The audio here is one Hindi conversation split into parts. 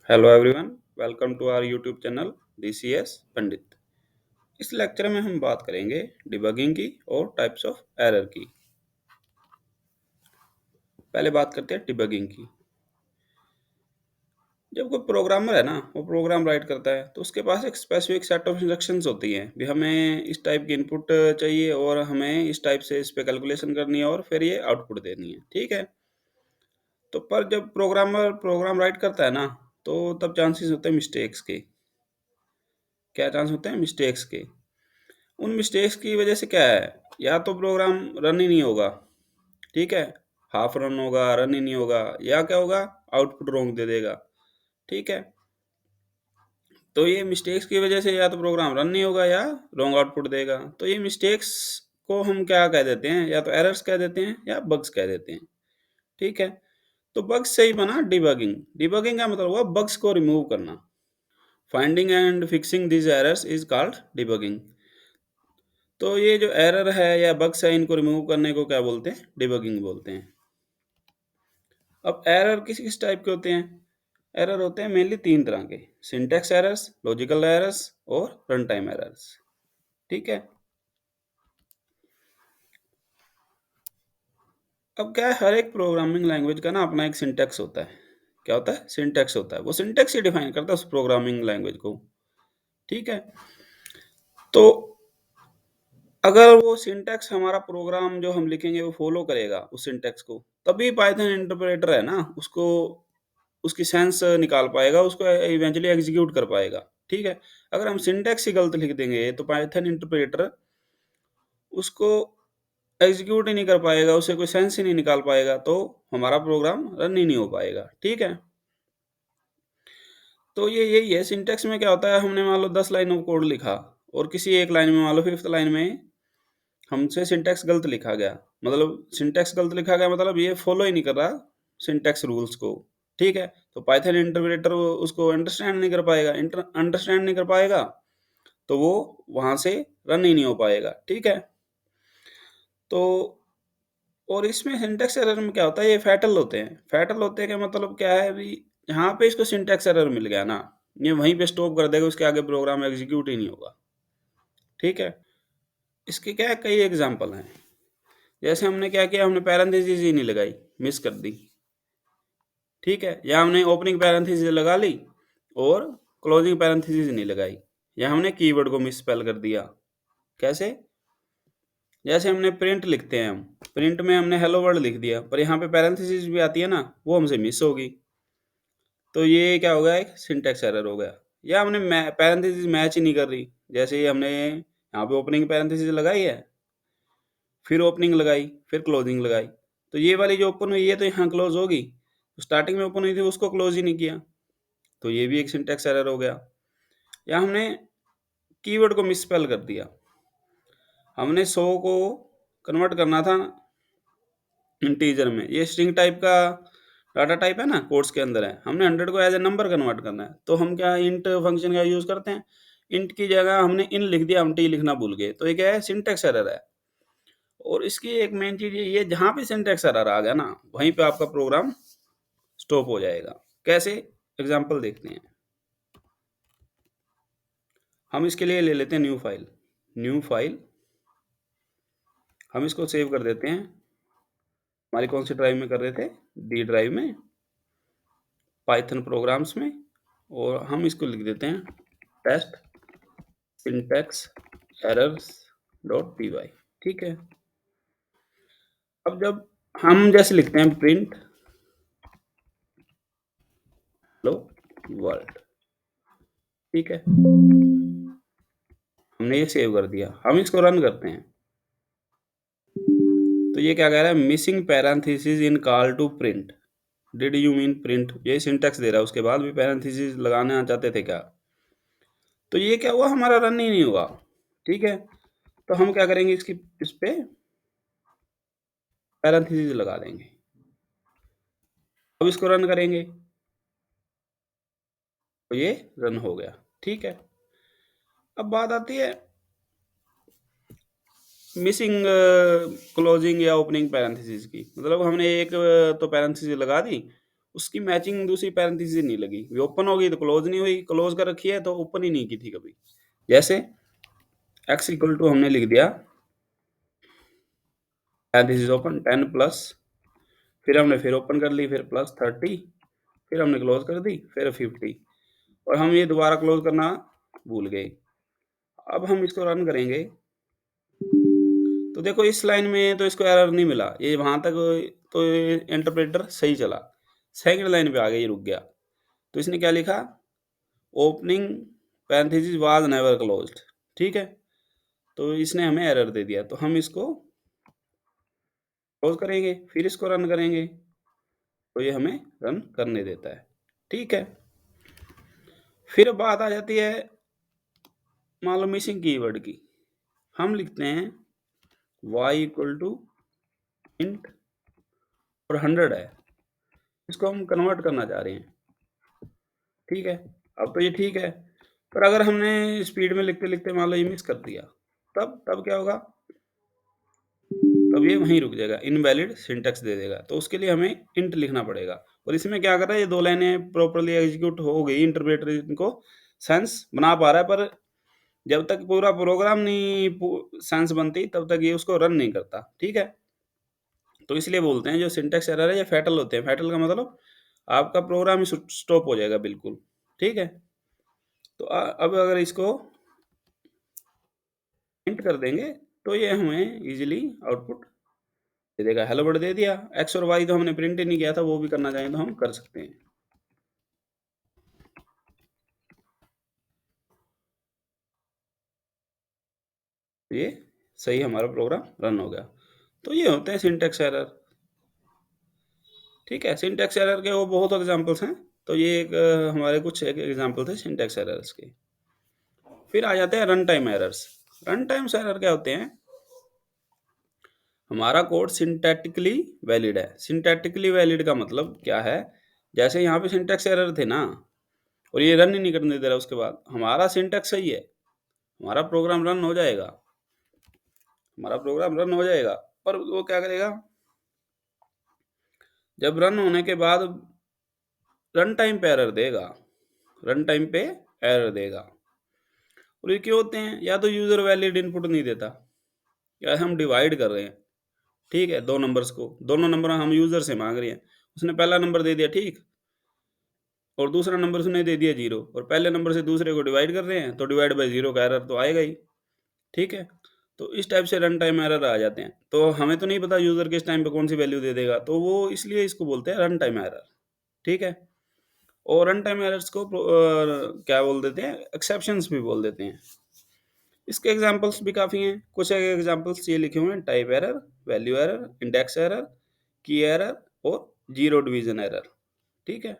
Hello everyone, welcome to our YouTube channel DCS Pandit. इस लेक्चर में हम बात करेंगे डिबगिंग की और टाइप्स ऑफ एरर की। पहले बात करते हैं डिबगिंग की। जब कोई प्रोग्रामर है ना, वो प्रोग्राम राइट करता है तो उसके पास एक स्पेसिफिक सेट ऑफ इंस्ट्रक्शंस होती हैं भी हमें इस टाइप की इनपुट चाहिए और हमें इस टाइप से इस पे कैलकुलेशन करनी है और फिर ये आउटपुट देनी है। ठीक है। तो पर जब प्रोग्रामर प्रोग्राम राइट करता है ना, तो तब चांसेस होते हैं मिस्टेक्स के। क्या चांस होते हैं मिस्टेक्स के? उन मिस्टेक्स की वजह से क्या है, या तो प्रोग्राम रन ही नहीं होगा। ठीक है। हाफ रन होगा, रन ही नहीं होगा, या क्या होगा, आउटपुट रॉन्ग दे देगा। ठीक है। तो ये मिस्टेक्स की वजह से या तो प्रोग्राम रन नहीं होगा या रॉन्ग आउटपुट देगा। तो ये मिस्टेक्स को हम क्या कह देते हैं, या तो एरर्स कह देते हैं या बग्स कह देते हैं। ठीक है। तो बग्स से ही बना डिबगिंग। डिबगिंग का मतलब हुआ बग्स को रिमूव करना। Finding and fixing this errors is called debugging. तो ये जो एरर है या बग्स है, इनको रिमूव करने को क्या बोलते हैं, डिबगिंग बोलते हैं। अब एरर किस किस टाइप के होते हैं? एरर होते हैं मेनली तीन तरह के: सिंटैक्स एरर्स, लॉजिकल एरर्स और रन टाइम एरर्स। ठीक है। अब क्या है, हर एक प्रोग्रामिंग लैंग्वेज का ना अपना एक सिंटैक्स होता है। क्या होता है? सिंटैक्स होता है। वो सिंटैक्स ही डिफाइन करता है उस प्रोग्रामिंग लैंग्वेज को। ठीक है। तो अगर वो सिंटैक्स हमारा प्रोग्राम जो हम लिखेंगे वो फॉलो करेगा उस सिंटैक्स को, तभी पाइथन इंटरप्रेटर है ना, उसको उसकी सेंस निकाल पाएगा, उसको इवेंचुअली एग्जीक्यूट कर पाएगा। ठीक है। अगर हम सिंटैक्स ही गलत लिख देंगे तो पाइथन इंटरप्रेटर उसको एग्जीक्यूट ही नहीं कर पाएगा, उसे कोई सेंस ही नहीं निकाल पाएगा, तो हमारा प्रोग्राम रन ही नहीं हो पाएगा। ठीक है। तो ये यही है, सिंटैक्स में क्या होता है, हमने मान लो 10 लाइन ऑफ कोड लिखा और किसी एक लाइन में, मान लो 5th लाइन में हमसे सिंटैक्स गलत लिखा गया। मतलब सिंटैक्स गलत लिखा गया मतलब ये फॉलो ही नहीं कर रहा सिंटैक्स रूल्स को। ठीक है। तो पाइथन इंटरप्रेटर उसको अंडरस्टैंड नहीं कर पाएगा। अंडरस्टैंड नहीं कर पाएगा तो वो वहां से रन ही नहीं हो पाएगा। ठीक है। तो और इसमें सिंटैक्स एरर में क्या होता है, ये फैटल होते हैं। फैटल होते हैं क्या मतलब क्या है भी, यहाँ पे इसको सिंटैक्स एरर मिल गया ना, ये वहीं पे स्टॉप कर देगा, उसके आगे प्रोग्राम एग्जीक्यूट ही नहीं होगा। ठीक है। इसके क्या है, कई एग्जांपल हैं। जैसे हमने क्या किया, हमने पैरेंथेसिस ही नहीं लगाई, मिस कर दी। ठीक है। या हमने ओपनिंग पैरेंथेसिस लगा ली और क्लोजिंग पैरेंथेसिस नहीं लगाई, या हमने कीवर्ड को मिस स्पेल कर दिया। कैसे? जैसे हमने प्रिंट लिखते हैं, हम प्रिंट में हमने हेलो वर्ल्ड लिख दिया, पर यहाँ पे पैरेंथेसिस भी आती है ना, वो हमसे मिस होगी। तो ये क्या हो गया, एक सिंटैक्स एरर हो गया। या हमने पैरेंथेसिस मैच ही नहीं कर रही, जैसे ही हमने यहाँ पे ओपनिंग पैरेंथेसिस लगाई है, फिर ओपनिंग लगाई, फिर क्लोजिंग लगाई, तो ये वाली जो ओपन हुई है तो यहाँ क्लोज होगी, तो स्टार्टिंग में ओपन हुई थी उसको क्लोज ही नहीं किया, तो ये भी एक सिंटैक्स एरर हो गया। या हमने कीवर्ड को मिसस्पेल कर दिया, हमने 100 को कन्वर्ट करना था इंटीजर में, ये स्ट्रिंग टाइप का डाटा टाइप है ना, कोड्स के अंदर है, हमने 100 को एज ए नंबर कन्वर्ट करना है, तो हम क्या इंट फंक्शन का यूज करते हैं। इंट की जगह हमने इन लिख दिया, हम टी लिखना भूल गए, तो ये क्या है, सिंटैक्स एरर है। और इसकी एक मेन चीज ये जहां पे सिंटैक्स एरर आ गया ना, वहीं पे आपका प्रोग्राम स्टॉप हो जाएगा। कैसे? एग्जांपल देखते हैं। हम इसके लिए ले लेते हैं न्यू फाइल। न्यू फाइल, हम इसको सेव कर देते हैं। हमारी कौन सी ड्राइव में कर रहे थे? डी ड्राइव में, पाइथन प्रोग्राम्स में। और हम इसको लिख देते हैं test syntax errors dot P y. ठीक है। अब जब हम जैसे लिखते हैं प्रिंट हेलो वर्ल्ड, ठीक है, हमने ये सेव कर दिया, हम इसको रन करते हैं, तो ये क्या कह रहा है, missing parenthesis in call to print, did you mean print, ये सिंटैक्स दे रहा है, उसके बाद भी पैरेंथेसिस लगाना चाहते थे क्या? तो ये क्या हुआ, हमारा रन ही नहीं हुआ। ठीक है। तो हम क्या करेंगे, इसकी इस पे पैरेंथेसिस लगा देंगे। अब इसको रन करेंगे तो ये रन हो गया। ठीक है। अब बात आती है मिसिंग क्लोजिंग या ओपनिंग पैरेंथेसिस की। मतलब हमने एक तो पैरेंथेसिस लगा दी उसकी मैचिंग दूसरी पैरेंथेसिस नहीं लगी, ये ओपन होगी तो क्लोज नहीं हुई, क्लोज कर रखी है तो ओपन ही नहीं की थी कभी। जैसे x इक्वल टू हमने लिख दिया पैरेंथेसिस ओपन 10 प्लस, फिर हमने फिर ओपन कर ली, फिर प्लस 30, फिर हमने क्लोज कर दी, फिर 50, और हम ये दोबारा क्लोज करना भूल गए। अब हम इसको रन करेंगे तो देखो इस लाइन में तो इसको एरर नहीं मिला, ये वहां तक तो इंटरप्रेटर सही चला। सेकंड लाइन पे आ गया, ये रुक गया। तो इसने क्या लिखा, opening parenthesis was never closed, ठीक है। तो इसने हमें एरर दे दिया, तो हम इसको क्लोज करेंगे, फिर इसको रन करेंगे, तो ये हमें रन करने देता है, ठीक है। फिर बात आ जाती है मान लो मिसिंग कीवर्ड की। हम लिखते हैं y इक्वल टू इंट और 100 है, इसको हम कन्वर्ट करना चाह रहे हैं, ठीक है। अब तो ये ठीक है, पर अगर हमने स्पीड में लिखते लिखते मान लो ये मिस कर दिया, तब क्या होगा, तब ये वहीं रुक जाएगा, इनवैलिड सिंटैक्स दे देगा। तो उसके लिए हमें इंट लिखना पड़ेगा। और इसमें क्या कर रहा है, ये दो लाइनें प्रॉपर्ली एग्जीक्यूट हो गई, इंटरप्रेटर इनको सेंस बना पा रहा है, पर जब तक पूरा प्रोग्राम नहीं सेंस बनती तब तक ये उसको रन नहीं करता, ठीक है। तो इसलिए बोलते हैं जो सिंटैक्स एरर है ये फैटल होते हैं। फैटल का मतलब आपका प्रोग्राम ही स्टॉप हो जाएगा बिल्कुल, ठीक है। तो अब अगर इसको प्रिंट कर देंगे तो ये हमें इजीली आउटपुट दे देगा। हेलो वर्ल्ड दे दिया, एक्स और वाई तो हमने प्रिंट ही नहीं किया था, वो भी करना चाहें तो हम कर सकते हैं। ये सही हमारा प्रोग्राम रन हो गया। तो ये होते हैं सिंटैक्स एरर, ठीक है। सिंटैक्स एरर के वो बहुत एग्जांपल्स हैं, तो ये एक हमारे कुछ एक एग्जांपल थे सिंटैक्स एरर्स के। फिर आ जाते हैं run time errors. Run time error क्या होते हैं, हमारा कोड सिंटैक्टिकली वैलिड है। सिंटैक्टिकली वैलिड का मतलब क्या है, जैसे यहाँ पे सिंटैक्स एरर थे ना, और ये रन ही नहीं करने दे रहा, उसके बाद हमारा सिंटैक्स सही है, हमारा प्रोग्राम रन हो जाएगा, हमारा प्रोग्राम रन हो जाएगा, पर वो क्या करेगा, जब रन होने के बाद रन टाइम पे एरर देगा, रन टाइम पे एरर देगा। और ये क्यों होते हैं, या तो यूजर वैलिड इनपुट नहीं देता, या हम डिवाइड कर रहे हैं, ठीक है, दो नंबर्स को, दोनों नंबर हम यूजर से मांग रहे हैं, उसने पहला नंबर दे दिया ठीक, और दूसरा नंबर उसने दे दिया 0, और पहले नंबर से दूसरे को डिवाइड कर रहे हैं, तो डिवाइड बाई 0 का एरर तो आएगा ही, ठीक है। तो इस टाइप से रन टाइम एरर आ जाते हैं। तो हमें तो नहीं पता यूजर किस टाइम पे कौन सी वैल्यू दे देगा, तो वो इसलिए इसको बोलते हैं रन टाइम एरर, ठीक है। और रन टाइम एरर्स को क्या बोल देते हैं, एक्सेप्शंस भी बोल देते हैं। इसके एग्जांपल्स भी काफ़ी हैं, कुछ एग्जांपल्स ये लिखे हुए हैं, type error, value error, index error, की एरर और जीरो डिवीजन एरर, ठीक है।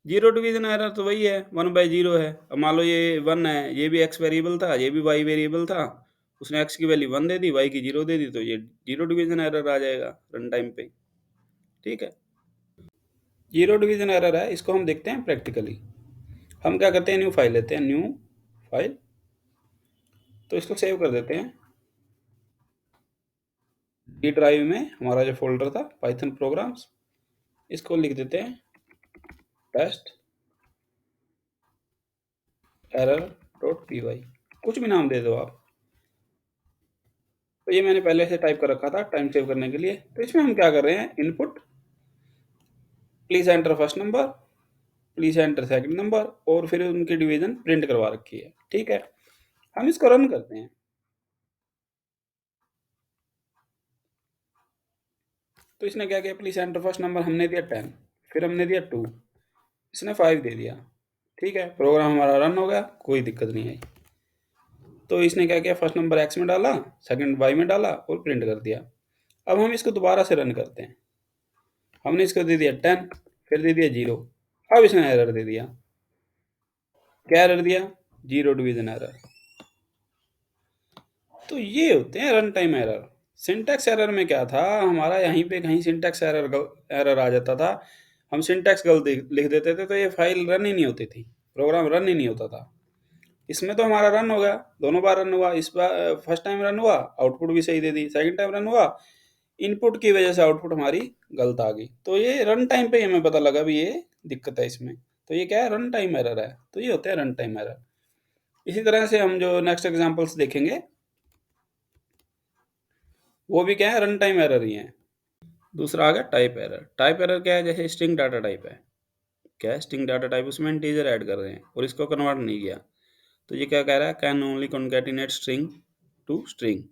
जीरो डिवीजन एरर तो वही है, 1/0 है। अब मान लो ये 1 है, ये भी x वेरिएबल था, ये भी y वेरिएबल था, उसने x की वैल्यू 1 दे दी, y की 0 दे दी, तो ये जीरो डिवीजन एरर आ जाएगा रन टाइम पे, ठीक है। जीरो डिवीजन एरर है, इसको हम देखते हैं प्रैक्टिकली। हम क्या करते हैं, न्यू फाइल लेते हैं, न्यू फाइल, तो इसको सेव कर देते हैं डी ड्राइव में, हमारा जो फोल्डर था पाइथन प्रोग्राम्स, इसको लिख देते हैं test error dot P Y, कुछ भी नाम दे दो आप। तो ये मैंने पहले से टाइप कर रखा था टाइम सेव करने के लिए। तो इसमें हम क्या कर रहे हैं, input please enter first number, please enter second number, और फिर उनकी डिवीजन प्रिंट करवा रखी है, ठीक है। हम इसको रन करते हैं, तो इसने क्या किया, प्लीज एंटर फर्स्ट नंबर हमने दिया 10, फिर हमने दिया 2, इसने 5 दे दिया, ठीक है। प्रोग्राम हमारा रन हो गया, कोई दिक्कत नहीं आई। तो इसने क्या किया, फर्स्ट नंबर एक्स में डाला, सेकंड वाई में डाला और प्रिंट कर दिया। अब हम इसको दोबारा से रन करते हैं, हमने इसको दे दिया 10, फिर दे दिया 0, अब इसने एरर दे दिया, क्या एरर दिया, जीरो डिवीजन एरर। तो ये होते हैं run time error. Syntax error में क्या था, हमारा यहीं पे कहीं सिंटैक्स एरर एरर आ जाता था, हम सिंटैक्स गलत लिख देते थे, तो ये फाइल रन ही नहीं होती थी, प्रोग्राम रन ही नहीं होता था। इसमें तो हमारा रन हो गया, दोनों बार रन हुआ, इस बार फर्स्ट टाइम रन हुआ, आउटपुट भी सही दे दी, सेकंड टाइम रन हुआ, इनपुट की वजह से आउटपुट हमारी गलत आ गई। तो ये रन टाइम पे ही हमें पता लगा भी ये दिक्कत है इसमें। तो ये क्या है, रन टाइम एरर है। तो ये होता है रन टाइम एरर। इसी तरह से हम जो नेक्स्ट एग्जांपल्स देखेंगे वो भी क्या है, रन टाइम एरर ही है। दूसरा आ गया टाइप एरर। टाइप एरर क्या है, जैसे स्ट्रिंग डाटा टाइप है, क्या है स्ट्रिंग डाटा टाइप, उसमें इंटीजर ऐड कर रहे हैं और इसको कन्वर्ट नहीं किया। तो ये क्या कह रहा है, can only concatenate string to string.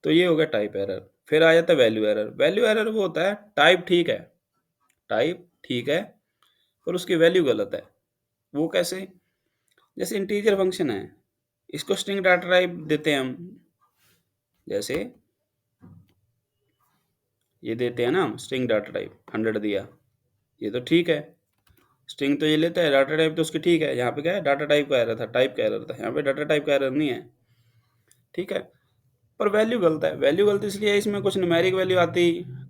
तो ये हो गया टाइप एरर। फिर आ जाता है वैल्यू एरर। वैल्यू एरर वो होता है टाइप ठीक है, टाइप ठीक है पर उसकी वैल्यू गलत है। वो कैसे, जैसे इंटीजर फंक्शन है, इसको स्ट्रिंग डाटा टाइप देते हैं हम, जैसे ये देते हैं ना हम स्ट्रिंग डाटा टाइप 100 दिया, ये तो ठीक है, स्ट्रिंग तो ये लेता है, डाटा टाइप तो उसकी ठीक है। यहाँ पे क्या है, डाटा टाइप का एरर था, टाइप का एरर था, यहाँ पे डाटा टाइप का एरर नहीं है, ठीक है। पर वैल्यू गलत है। वैल्यू गलत इसलिए इसमें कुछ न्यूमेरिक वैल्यू आती,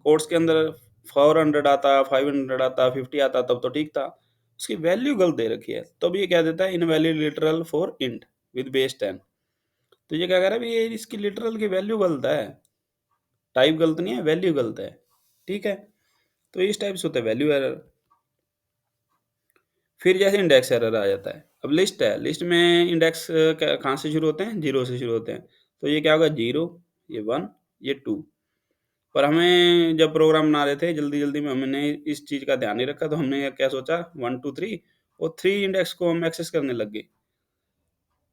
कोड्स के अंदर 400 आता, 500 आता, 50 आता, तब तो ठीक था। उसकी वैल्यू गलत दे रखी है, तो भी ये क्या देता है, invalid literal for int with base 10। तो ये क्या कह रहा है भी, ये इसकी लिटरल की वैल्यू गलत है, टाइप गलत नहीं है, वैल्यू गलत है, ठीक है। तो इस टाइप से होता है वैल्यू एरर। फिर जैसे इंडेक्स एरर आ जाता है। अब लिस्ट है, लिस्ट में इंडेक्स कहाँ से शुरू होते हैं, जीरो से शुरू होते हैं। तो ये क्या होगा, जीरो, ये वन, ये टू। पर हमें जब प्रोग्राम बना रहे थे जल्दी जल्दी में, हमने इस चीज़ का ध्यान नहीं रखा, तो हमने क्या सोचा, वन टू थ्री, और थ्री इंडेक्स को हम एक्सेस करने लग गए।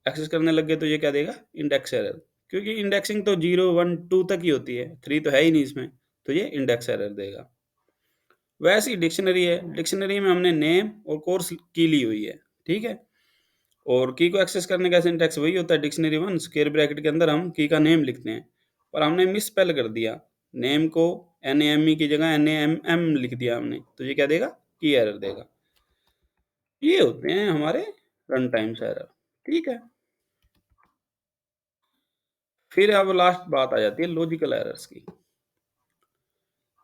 एक्सेस करने लग गए तो ये क्या देगा, इंडेक्स एरर। क्योंकि इंडेक्सिंग तो जीरो वन टू तक ही होती है, थ्री तो है ही नहीं इसमें, तो ये इंडेक्स एरर देगा। वैसे ही डिक्शनरी है, डिक्शनरी में हमने नेम और कोर्स की ली हुई है, ठीक है। और की को एक्सेस करने का सिंटैक्स वही होता है, डिक्शनरी वन स्क्वायर ब्रैकेट के अंदर हम की का नेम लिखते हैं। पर हमने मिस स्पेल कर दिया, नेम को NAME की जगह NAMM लिख दिया हमने, तो ये क्या देगा, की एरर देगा। ये होते हैं हमारे रन टाइम एरर, ठीक है। फिर अब लास्ट बात आ जाती है लॉजिकल एरर्स की।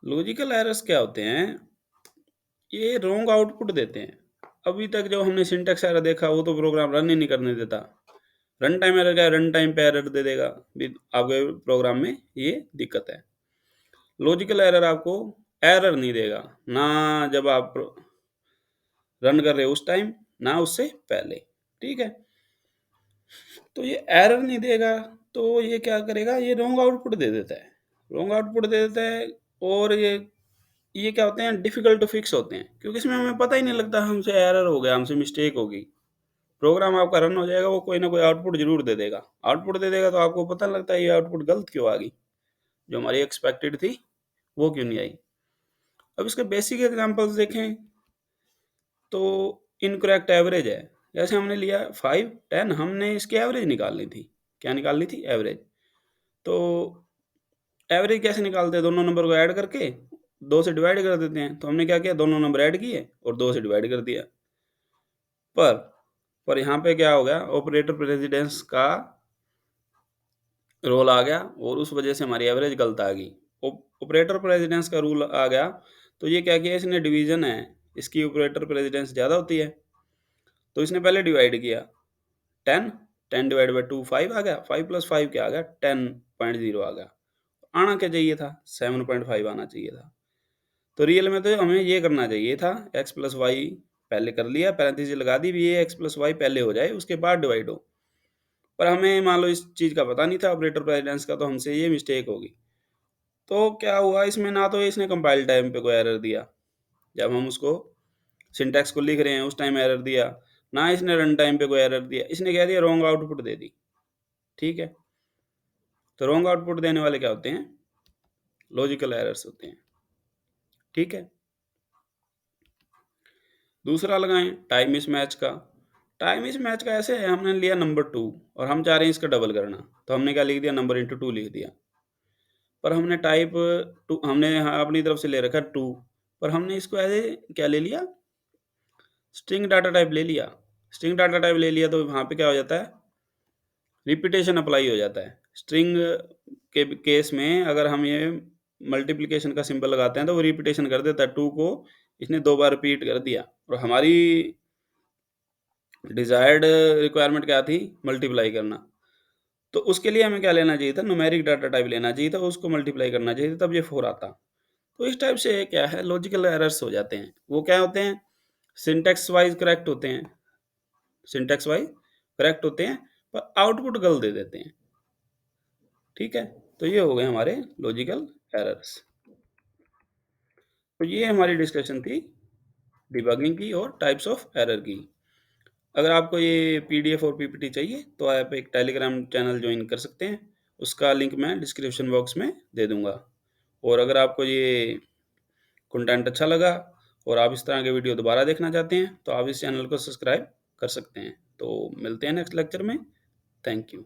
लॉजिकल एरर्स क्या होते हैं, ये रॉन्ग आउटपुट देते हैं। अभी तक जो हमने सिंटैक्स एरर देखा वो तो प्रोग्राम रन ही नहीं करने देता। रन टाइम एरर क्या है, रन टाइम पे एरर दे देगा भी आपके प्रोग्राम में ये दिक्कत है। लॉजिकल एरर आपको एरर नहीं देगा, ना जब आप रन कर रहे हो उस टाइम, ना उससे पहले, ठीक है। तो ये एरर नहीं देगा, तो ये क्या करेगा, ये रॉन्ग आउटपुट दे देता है, रॉन्ग आउटपुट दे देता है। और ये क्या होते हैं, डिफिकल्ट टू फिक्स होते हैं, क्योंकि इसमें हमें पता ही नहीं लगता हमसे एरर हो गया, हमसे मिस्टेक होगी। प्रोग्राम आपका रन हो जाएगा, वो कोई ना कोई आउटपुट जरूर दे देगा, आउटपुट दे देगा, तो आपको पता नहीं लगता ये आउटपुट गलत क्यों आ गई, जो हमारी एक्सपेक्टेड थी वो क्यों नहीं आई। अब इसके बेसिक एग्जांपल्स देखें तो इनकरेक्ट एवरेज है। जैसे हमने लिया 5 10, हमने इसकी एवरेज निकालनी थी, क्या निकालनी थी, एवरेज। तो एवरेज कैसे निकालते हैं, दोनों नंबर को ऐड करके दो से डिवाइड कर देते हैं। तो हमने क्या किया, दोनों नंबर ऐड किए और दो से डिवाइड कर दिया। पर पर यहाँ पे क्या हो गया, ऑपरेटर प्रेसिडेंस का रोल आ गया और उस वजह से हमारी एवरेज गलत आ गई। ऑपरेटर प्रेसिडेंस का रूल आ गया, तो ये क्या किया इसने, डिवीजन है, इसकी ऑपरेटर प्रेसिडेंस ज़्यादा होती है, तो इसने पहले डिवाइड किया। 10, 10/2 5 आ गया, 5 + 5 क्या आ गया, 10.0 आ गया। आना क्या चाहिए था, 7.5 आना चाहिए था। तो रियल में तो हमें ये करना चाहिए था, x+y पहले कर लिया, पैरेंथेसिस लगा दी भी, ये x+y पहले हो जाए उसके बाद डिवाइड हो। पर हमें मान लो इस चीज़ का पता नहीं था ऑपरेटर प्रेसिडेंस का, तो हमसे ये मिस्टेक होगी। तो क्या हुआ इसमें, ना तो इसने कंपाइल टाइम पे कोई एरर दिया, जब हम उसको सिंटैक्स को लिख रहे हैं उस टाइम एरर दिया, ना इसने रन टाइम पे कोई एरर दिया, इसने कह दिया रॉन्ग आउटपुट दे दी, ठीक है। तो रॉन्ग आउटपुट देने वाले क्या होते हैं, लॉजिकल एरर्स होते हैं, ठीक है। दूसरा लगाएं टाइम मिसमैच का। टाइम मिसमैच का ऐसे है, हमने लिया नंबर 2 और हम चाह रहे हैं इसका डबल करना, तो हमने क्या लिख दिया, नंबर इंटू 2 लिख दिया। पर हमने टाइप टू, हमने अपनी तरफ से ले रखा 2, पर हमने इसको एज ए क्या ले लिया, स्ट्रिंग डाटा टाइप ले लिया। स्ट्रिंग डाटा टाइप ले लिया तो वहाँ पे क्या हो जाता है, रिपीटेशन अप्लाई हो जाता है। स्ट्रिंग के केस में अगर हम ये मल्टीप्लिकेशन का सिंबल लगाते हैं तो वो रिपीटेशन कर देता है, 2 को इसने 2 बार रिपीट कर दिया। और हमारी डिजायर्ड रिक्वायरमेंट क्या थी, मल्टीप्लाई करना। तो उसके लिए हमें क्या लेना चाहिए था, न्यूमेरिक डाटा टाइप लेना चाहिए था, उसको मल्टीप्लाई करना चाहिए था, तब ये 4 आता। तो इस टाइप से क्या है, लॉजिकल एरर्स हो जाते हैं। वो क्या होते हैं, सिंटैक्स वाइज करेक्ट होते हैं, सिंटैक्स वाइज करेक्ट होते हैं, पर आउटपुट गलत दे देते हैं। ठीक है, तो ये हो गए हमारे लॉजिकल एरर्स। तो ये हमारी डिस्कशन थी डिबगिंग की और टाइप्स ऑफ एरर की। अगर आपको ये पीडीएफ और पीपीटी चाहिए तो आप एक टेलीग्राम चैनल ज्वाइन कर सकते हैं, उसका लिंक मैं डिस्क्रिप्शन बॉक्स में दे दूंगा। और अगर आपको ये कंटेंट अच्छा लगा और आप इस तरह के वीडियो दोबारा देखना चाहते हैं तो आप इस चैनल को सब्सक्राइब कर सकते हैं। तो मिलते हैं नेक्स्ट लेक्चर में। Thank you.